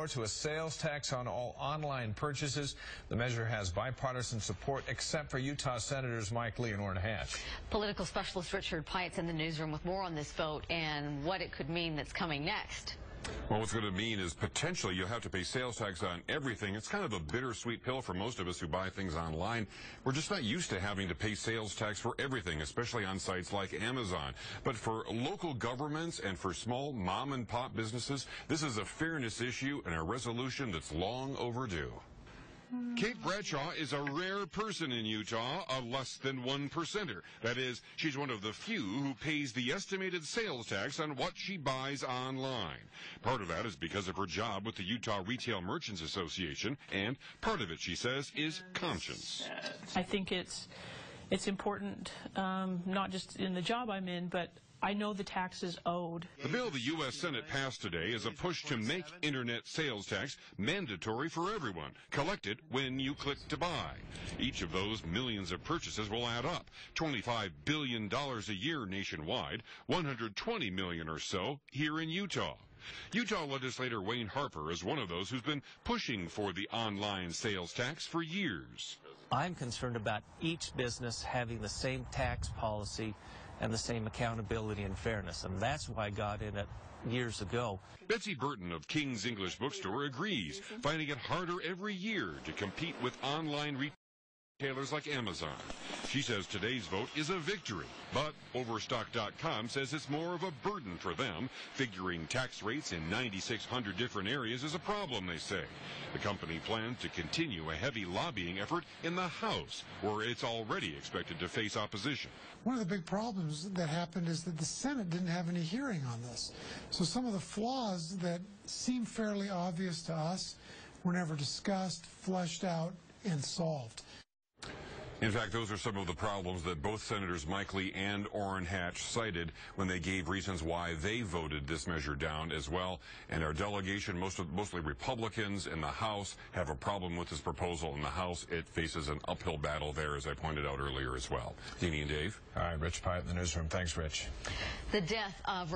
to a sales tax on all online purchases. The measure has bipartisan support except for Utah Senators Mike Lee and Orrin Hatch. Political specialist Richard Piatt's in the newsroom with more on this vote and what it could mean that's coming next. Well, what's going to mean is potentially you'll have to pay sales tax on everything. It's kind of a bittersweet pill for most of us who buy things online. We're just not used to having to pay sales tax for everything, especially on sites like Amazon. But for local governments and for small mom and pop businesses, this is a fairness issue and a resolution that's long overdue. Kate Bradshaw is a rare person in Utah, a less than 1%er. That is, she's one of the few who pays the estimated sales tax on what she buys online. Part of that is because of her job with the Utah Retail Merchants Association, and part of it, she says, is conscience. I think it's important, not just in the job I'm in, but I know the tax is owed. The bill the U.S. Senate passed today is a push to make internet sales tax mandatory for everyone, collected when you click to buy. Each of those millions of purchases will add up. $25 billion a year nationwide, $120 million or so here in Utah. Utah legislator Wayne Harper is one of those who's been pushing for the online sales tax for years. I'm concerned about each business having the same tax policy and the same accountability and fairness, and that's why I got in it years ago. Betsy Burton of King's English Bookstore agrees, finding it harder every year to compete with online retailers like Amazon. She says today's vote is a victory, but Overstock.com says it's more of a burden for them. Figuring tax rates in 9,600 different areas is a problem, they say. The company plans to continue a heavy lobbying effort in the House, where it's already expected to face opposition. One of the big problems that happened is that the Senate didn't have any hearing on this. So some of the flaws that seem fairly obvious to us were never discussed, fleshed out, and solved. In fact, those are some of the problems that both Senators Mike Lee and Orrin Hatch cited when they gave reasons why they voted this measure down as well. And our delegation, mostly Republicans in the House, have a problem with this proposal. In the House, it faces an uphill battle there, as I pointed out earlier as well. Deanie and Dave. All right, Rich Piatt in the newsroom. Thanks, Rich. The death of